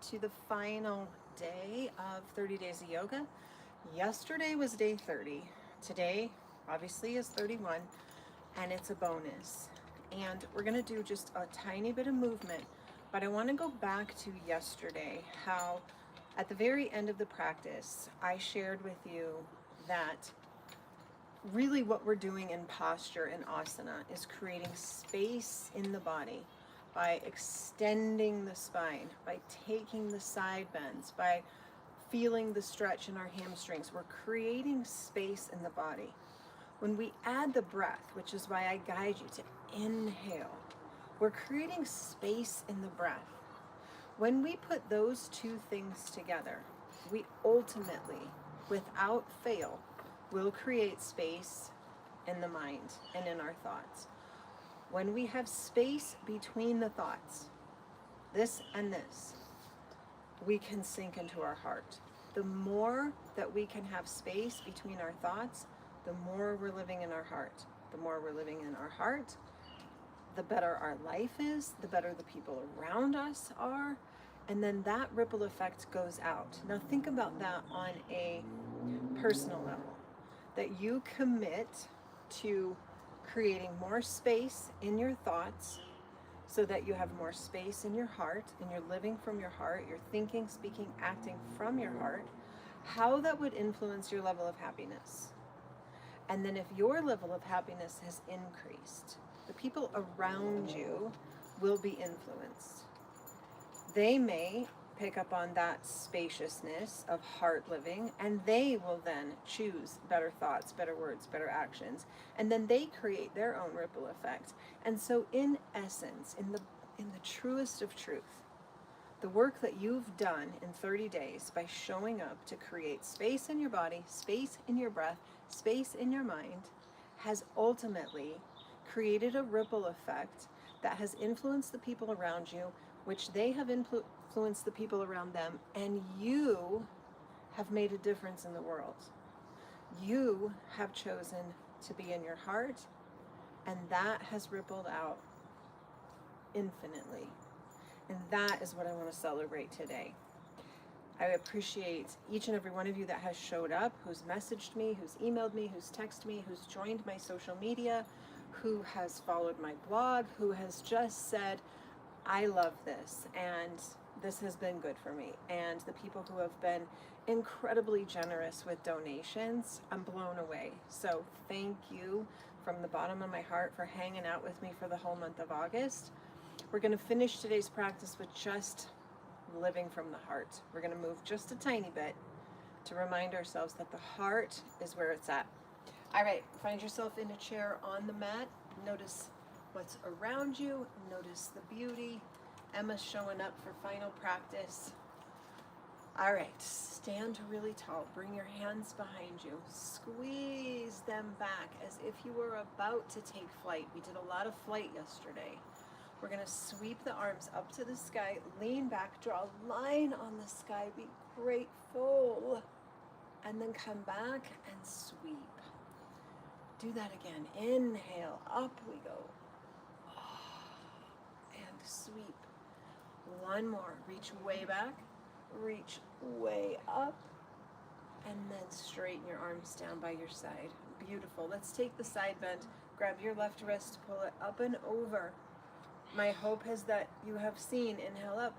to the final day of 30 Days of Yoga. Yesterday was day 30. Today, obviously, is 31, and it's a bonus. And we're going to do just a tiny bit of movement, but I want to go back to yesterday, how at the very end of the practice, I shared with you that really what we're doing in posture and asana is creating space in the body by extending the spine, by taking the side bends, by feeling the stretch in our hamstrings. We're creating space in the body. When we add the breath, which is why I guide you to inhale, we're creating space in the breath. When we put those two things together, we ultimately, without fail, will create space in the mind and in our thoughts. When we have space between the thoughts, this and this, we can sink into our heart. The more that we can have space between our thoughts, the more we're living in our heart. The more we're living in our heart, the better our life is, the better the people around us are, and then that ripple effect goes out. Now think about that on a personal level, that you commit to creating more space in your thoughts so that you have more space in your heart and you're living from your heart, you're thinking, speaking, acting from your heart, how that would influence your level of happiness. And then if your level of happiness has increased, the people around you will be influenced. They may pick up on that spaciousness of heart living, and they will then choose better thoughts, better words, better actions, and then they create their own ripple effect. And so in essence, in the truest of truth, the work that you've done in 30 days by showing up to create space in your body, space in your breath, space in your mind, has ultimately created a ripple effect that has influenced the people around you, which they have influenced the people around them, and you have made a difference in the world. You have chosen to be in your heart, and that has rippled out infinitely. And that is what I want to celebrate today. I appreciate each and every one of you that has showed up, who's messaged me, who's emailed me, who's texted me, who's joined my social media, who has followed my blog, who has just said, I love this, and this has been good for me. And the people who have been incredibly generous with donations, I'm blown away. So thank you from the bottom of my heart for hanging out with me for the whole month of August. We're going to finish today's practice with just living from the heart. We're going to move just a tiny bit to remind ourselves that the heart is where it's at. All right, find yourself in a chair on the mat. Notice what's around you. Notice the beauty. Emma's showing up for final practice. All right, stand really tall. Bring your hands behind you. Squeeze them back as if you were about to take flight. We did a lot of flight yesterday. We're going to sweep the arms up to the sky, lean back, draw a line on the sky, be grateful, and then come back and sweep. Do that again. Inhale, up we go. And sweep. One more. Reach way back, reach way up, and then straighten your arms down by your side. Beautiful. Let's take the side bend. Grab your left wrist, pull it up and over. My hope is that you have seen, inhale up,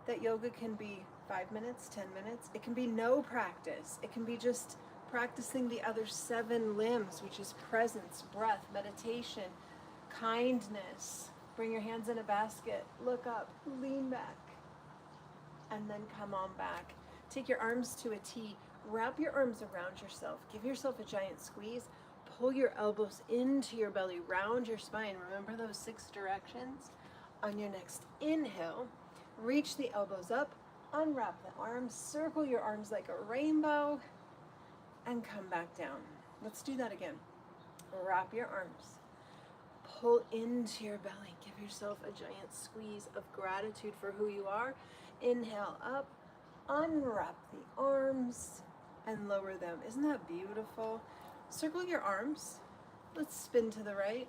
that yoga can be 5 minutes, 10 minutes. It can be no practice. It can be just practicing the other 7 limbs, which is presence, breath, meditation, kindness. Bring your hands in a basket, look up, lean back, and then come on back. Take your arms to a T, wrap your arms around yourself, give yourself a giant squeeze, pull your elbows into your belly, round your spine. Remember those 6 directions? On your next inhale, reach the elbows up, unwrap the arms, circle your arms like a rainbow, and come back down. Let's do that again. Wrap your arms, pull into your belly, give yourself a giant squeeze of gratitude for who you are. Inhale up, unwrap the arms, and lower them. Isn't that beautiful? Circle your arms. Let's spin to the right.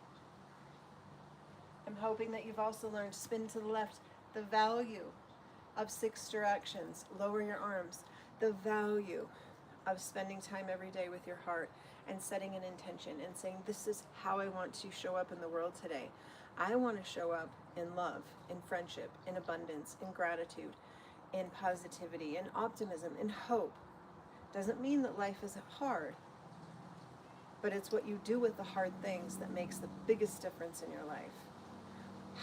I'm hoping that you've also learned spin to the left. The value of 6 directions. Lower your arms. The value of spending time every day with your heart and setting an intention and saying, this is how I want to show up in the world today. I want to show up in love, in friendship, in abundance, in gratitude, in positivity, in optimism, in hope. Doesn't mean that life isn't hard, but it's what you do with the hard things that makes the biggest difference in your life.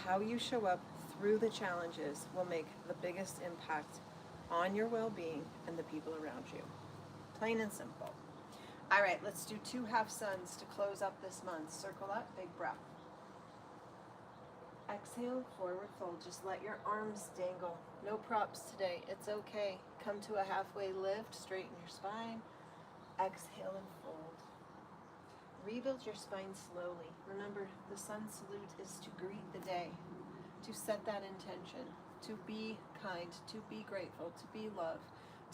How you show up through the challenges will make the biggest impact on your well-being and the people around you. Plain and simple. All right, let's do 2 half suns to close up this month. Circle up, big breath. Exhale, forward fold. Just let your arms dangle. No props today. It's okay. Come to a halfway lift. Straighten your spine. Exhale and fold. Rebuild your spine slowly. Remember, the sun salute is to greet the day, to set that intention, to be kind, to be grateful, to be love,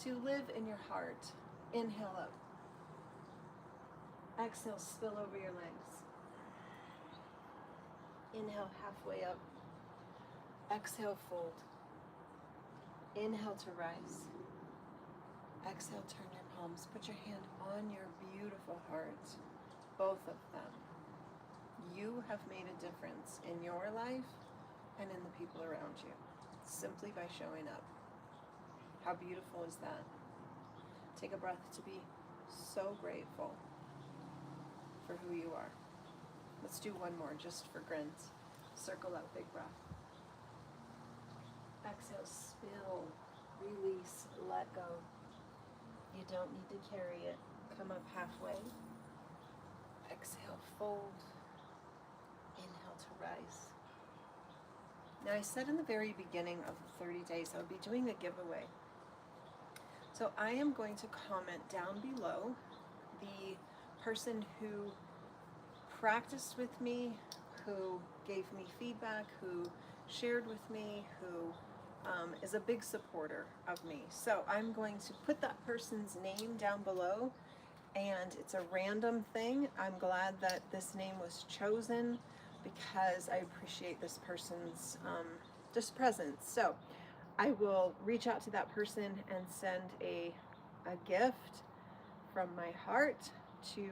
to live in your heart. Inhale up. Exhale, spill over your legs. Inhale, halfway up. Exhale, fold. Inhale to rise. Exhale, turn your palms. Put your hand on your beautiful heart, both of them. You have made a difference in your life and in the people around you, simply by showing up. How beautiful is that? Take a breath to be so grateful for who you are. Let's do one more just for grins. Circle up, big breath. Exhale, spill, release, let go. You don't need to carry it. Come up halfway. Exhale, fold. Inhale to rise. Now, I said in the very beginning of the 30 days I would be doing a giveaway. So I am going to comment down below the person who practiced with me, who gave me feedback, who shared with me, who is a big supporter of me. So I'm going to put that person's name down below, and it's a random thing. I'm glad that this name was chosen because I appreciate this person's just presence. So I will reach out to that person and send a gift from my heart to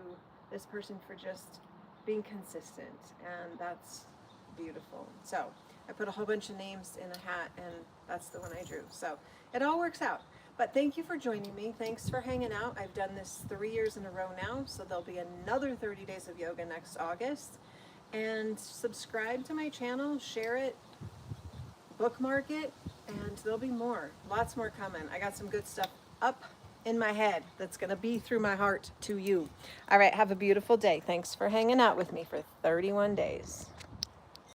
this person for just being consistent, and that's beautiful. So I put a whole bunch of names in a hat, and that's the one I drew. So it all works out. But thank you for joining me. Thanks for hanging out. I've done this 3 years in a row now, so there'll be another 30 days of yoga next August. And subscribe to my channel, share it, bookmark it, and there'll be more. Lots more coming. I got some good stuff up in my head that's going to be through my heart to you. All right, have a beautiful day. Thanks for hanging out with me for 31 days.